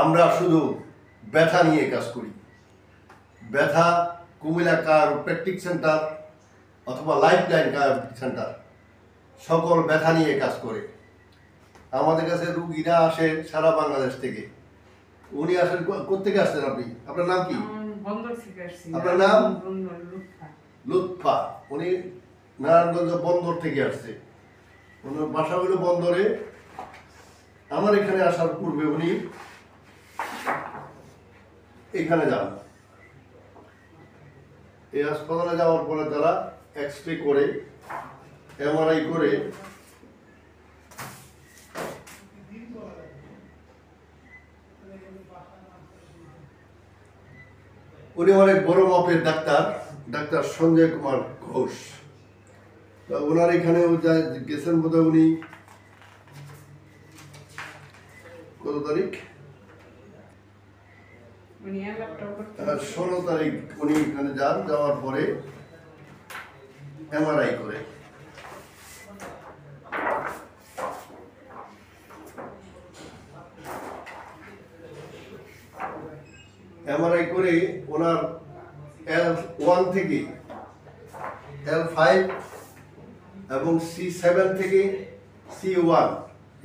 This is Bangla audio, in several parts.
আমরা শুধু ব্যথা নিয়ে কাজ করি। ব্যথা কুমিল্লা কায়োপ্র্যাকটিক সেন্টার অথবা লাইফলাইন কায়োপ্র্যাকটিক সেন্টার সকল ব্যথা নিয়ে কাজ করে। আমাদের কাছে রুগীরা আসে সারা বাংলাদেশ থেকে। উনি আসেন কোত্থেকে আসছেন আপনি? আপনার নাম কি? আপনার নাম? লুৎফা। উনি নারায়ণগঞ্জ বন্দর থেকে আসছে। ওনার বাসা হলো বন্দরে। আমার এখানে আসার পূর্বে উনি এখানে যান। এই হাসপাতালে যাওয়ার পরে তারা এক্স-রে করে, এমআরআই করে উনি অনেক বড় মাপের ডাক্তার সঞ্জয় কুমার ঘোষ। ওনার এখানেও গেছেন বোধহয় উনি কত তারিখ? 16 তারিখ উনি এখানে যান। যাওয়ার পরে এমআরআই করে। এমআরআই করে ওনার L1 থেকে L5 এবং C7 থেকে C1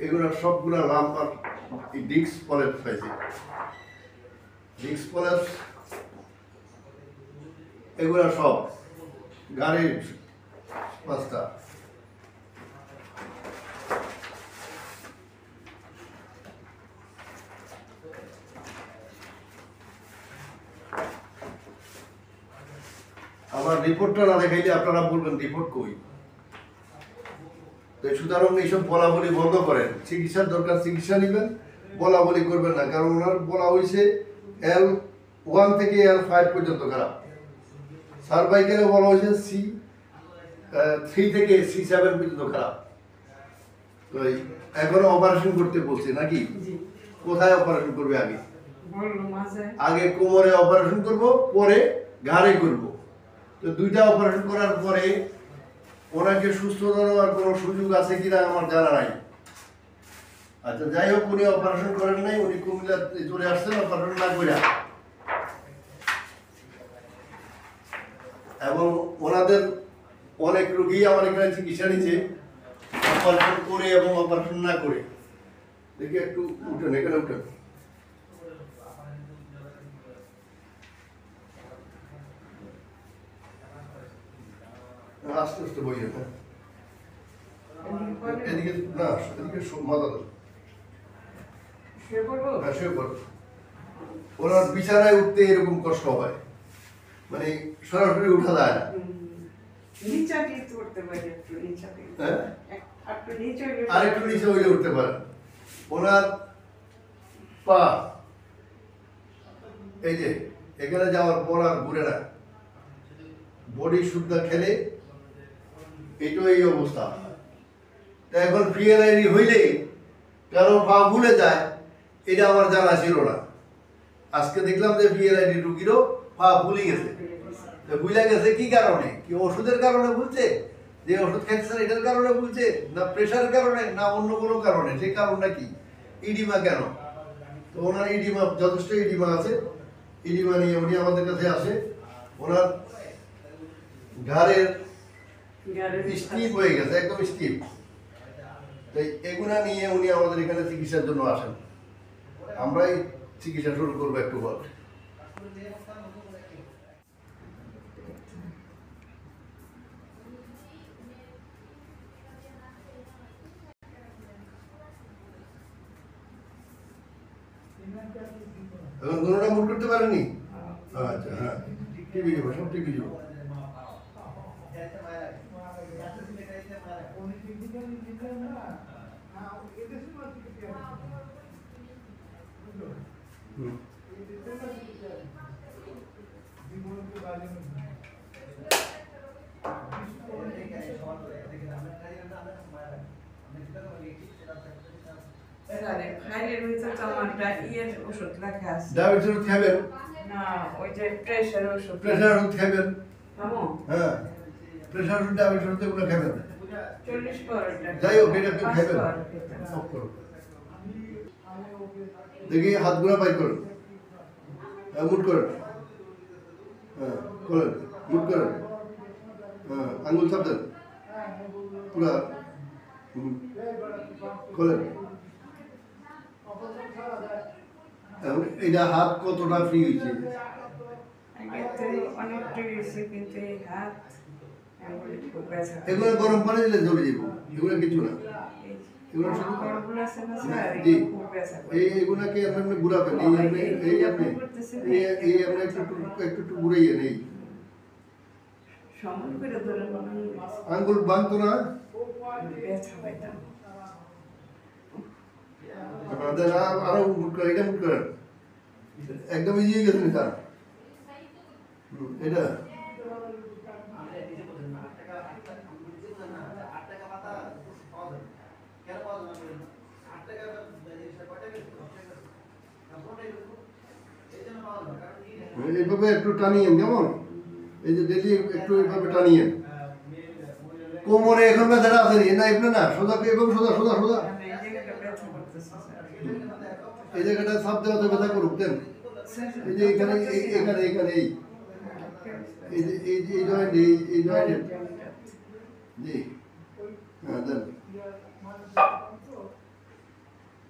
এগুলো সবগুলো লাম্বার ডিস্ক প্রলেপস হয়েছে। ডিস্ক প্রলেপস এগুলো সব গাড়ির 5টা। আমার রিপোর্টটা না দেখাইলে আপনারা বলবেন রিপোর্ট কই। সুতরাং এইসব বলা বলি বন্ধ করেন। চিকিৎসার দরকার চিকিৎসা নেবেন, বলা বলি করবেন না। কারণ ওনার বলা হয়েছে L1 থেকে L5 পর্যন্ত খারাপ। সার্ভাইকেলও বলা হয়েছে C3 থেকে C7 পর্যন্ত খারাপ। তো এখনো অপারেশন করতে বলছে নাকি? কোথায় অপারেশন করবে? আগে কোমরে অপারেশন করব, পরে ঘাড়ে করব। তো দুইটা অপারেশন করার পরে ওনাকে সুস্থ হওয়ার কোনো সুযোগ আছে কিনা আমার জানা নাই। আচ্ছা, যাই হোক, উনি অপারেশন করেন নাই। উনি কুমিল্লা চলে আসছেন অপারেশন না করে। এবং ওনাদের অনেক রোগী আমার এখানে চিকিৎসা নিচ্ছে অপারেশন করে এবং অপারেশন না করে। দেখি একটু উঠেন, এখানে উঠেন। আস্তে আস্তে বই এদিকে না, এদিকে মাথা দেন। ওনার বিছানায় উঠতে এরকম কষ্ট হয়, মানে সরাসরি উঠা যায় না। আরেকটু নিচে হইলে উঠতে পারেন। ওনার পা এই যে এখানে যাওয়ার পর আর ঘুরে না, বডি শুদ্ধ খেলে এটাও এই অবস্থা। এখন PLID হইলে কারো পা ভুলে যায়, এটা আমার জানা ছিল না। আজকে দেখলাম যে PLID রুগীরও পা ভুলে গেছে। ভুলে গেছে কি কারণে? কি ওষুধের কারণে ভুলছে? যে ওষুধ খাইছেন এটার কারণে ভুলছে, না প্রেশারের কারণে, না অন্য কোনো কারণে? সেই কারণটা কি? ইডিমা কেন? তো ওনার ইডিমা, যথেষ্ট ইডিমা আছে। ইডিমা নিয়ে উনি আমাদের কাছে আসে। ওনার ঘাড়ের স্টিপ হয়ে গেছে, একদম স্টিপ। তাই এগুলা নিয়ে উনি আমাদের এখানে চিকিৎসার জন্য আসেন। আমরাই চিকিৎসা শুরু করবো একটু পর। এখন দুটোটা মুট করতে পারেনি? আচ্ছা, হ্যাঁ, টিভি যাবো, সব টিভি যাবো। ডায়াবেটিস ওষুধ খাবেন না? ওই যে প্রেসার ওষুধ খাবেন? হ্যাঁ, প্রেসার ওষুধ, ডায়াবেটিস ওষুধ এগুলো খাবেন। যাই হোক, এটা আপনি খাবেন। দেখি হাতগুলো বাইর করুন, মুট করেন, হ্যাঁ করেন, মুট করেন, হ্যাঁ আঙুল চাপ দেন পুরা, করেন। এখন এটা হাত কতটা ফ্রি হয়েছে? এগুলো গরম পানি দিলে জ্বলে যাবো, এগুলো কিছু না, এগুলো শুধু জি এইগুলাকে আপনি ঘুরাবেন, এই আপনি একটু ঘুরাইয়েন, এই আঙ্গুল বাঁধতো না, আরো মুট করেন, এটা মুট করেন, একদম ইজিয়ে গেছেন স্যার এটা। এইভাবে একটু টানিয়েন, কেমন এই যে ডেলি একটু এইভাবে টানিয়েন। কোমরে এখন ব্যথাটা আছে না, এমনি না, সোজা এভাবে সোজা সোজা সোজা এই জায়গাটা সাপ দেওয়াতে ব্যথা করুক দেন, এই যে এখানে এখানে এখানে এই যে এই জয়েন্ট এই জয়েন্ট জি হ্যাঁ দেন।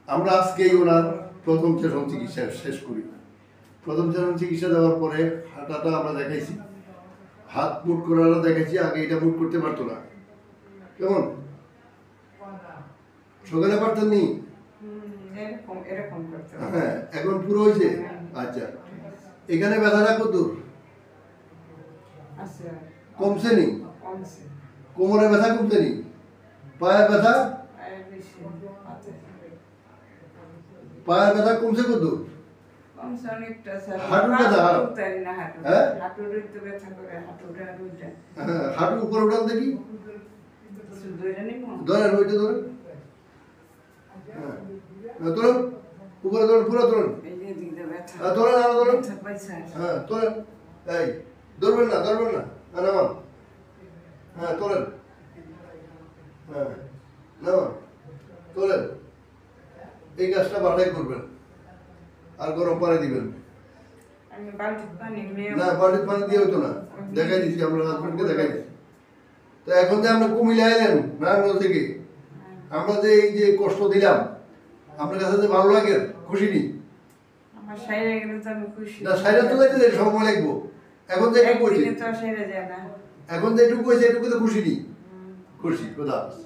আমরা আজকেই ওনার প্রথম চরম চিকিৎসা শেষ করি। প্রথম চরম চিকিৎসা দেওয়ার পরে হাঁটাটা আমরা দেখাইছি, হাত মুট করাটা দেখাইছি, আগে এটা মুট করতে পারতো না, কেমন সকালে পারতেন নি, হ্যাঁ এখন পুরো হয়েছে। আচ্ছা এখানে ব্যথাটা কত কমছে নি? কোমরে ব্যথা কমছে নি? পায়ের ব্যথা, পায়ের ব্যথা কমছে কত? হাঁটুর ব্যথা, হ্যাঁ হাঁটু উপরে উঠান দেখি, ধরেন ওইটা ধরেন, হ্যাঁ ধরেন উপরে ধরেন, পুরো ধরেন, ধরেন আরো ধরেন, হ্যাঁ ধরেন, এই ধরবেন না নামান, হ্যাঁ তোলেন, হ্যাঁ নামান তোলেন। এই গাছটা বাটাই করবেন আর গরম পানি দিবেন না, বালতির পানি দিয়ে হতো না, দেখাই দিচ্ছি, আমরা হাজবেন্ডকে দেখাই দিচ্ছি। তো এখন যে আমরা কুমিল্লা এলেন নারায়ণগঞ্জ থেকে, আমরা যে এই যে কষ্ট দিলাম আপনার কাছে যে ভালো লাগে, খুশি নি? না সাইরা তো যাইতে সময় লাগবো, এখন যে একটু কইছে, এখন যে একটু কইছে এটুকু তো খুশি নি? খুশি, খোদা হাফেজ।